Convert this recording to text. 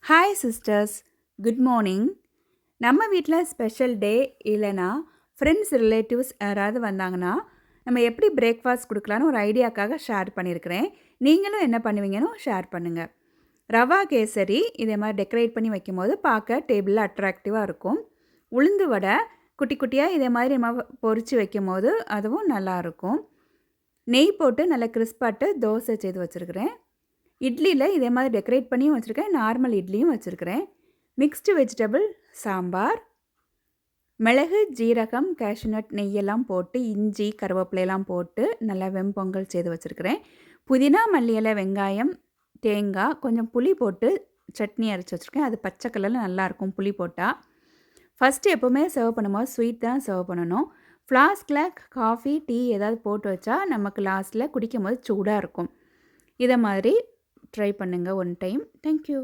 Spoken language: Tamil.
Hi sisters, good morning. நம்ம வீட்டில் ஸ்பெஷல் டே இல்லைனா ஃப்ரெண்ட்ஸ் ரிலேட்டிவ்ஸ் யாராவது வந்தாங்கன்னா நம்ம எப்படி பிரேக்ஃபாஸ்ட் கொடுக்கலான்னு ஒரு ஐடியாக்காக ஷேர் பண்ணியிருக்கிறேன். நீங்களும் என்ன பண்ணுவீங்கன்னு ஷேர் பண்ணுங்கள். ரவா கேசரி இதே மாதிரி டெக்கரேட் பண்ணி வைக்கும்போது பார்க்க டேபிளில் அட்ராக்டிவாக இருக்கும். உளுந்து வடை குட்டி குட்டியாக இதே மாதிரி நம்ம பொரித்து வைக்கும் போது அதுவும் நல்லாயிருக்கும். நெய் போட்டு நல்லா கிறிஸ்பாட்டு தோசை செய்து வச்சுருக்கிறேன். இட்லியில் இதே மாதிரி டெக்கரேட் பண்ணியும் வச்சுருக்கேன், நார்மல் இட்லியும் வச்சுருக்கிறேன். மிக்ஸ்டு வெஜிடபிள் சாம்பார், மிளகு ஜீரகம் கேஷ்யூநட் நெய்யெல்லாம் போட்டு இஞ்சி கருவேப்பிலையெல்லாம் போட்டு நல்லா வெண்பொங்கல் செய்து வச்சுருக்கிறேன். புதினா மல்லி இலை வெங்காயம் தேங்காய் கொஞ்சம் புளி போட்டு சட்னி அரைச்சி வச்சுருக்கேன். அது பச்சை கலரில் நல்லாயிருக்கும் புளி போட்டால். ஃபஸ்ட்டு எப்போவுமே சர்வ் பண்ணும்போது ஸ்வீட் தான் சர்வ் பண்ணணும். ஃப்ளாஸ்கில் காஃபி டீ ஏதாவது போட்டு வச்சா நமக்கு லாஸ்ட்டில் குடிக்கும் போது சூடாக இருக்கும். இதை மாதிரி ட்ரை பண்ணுங்கள் ஒன் டைம். தேங்க்யூ.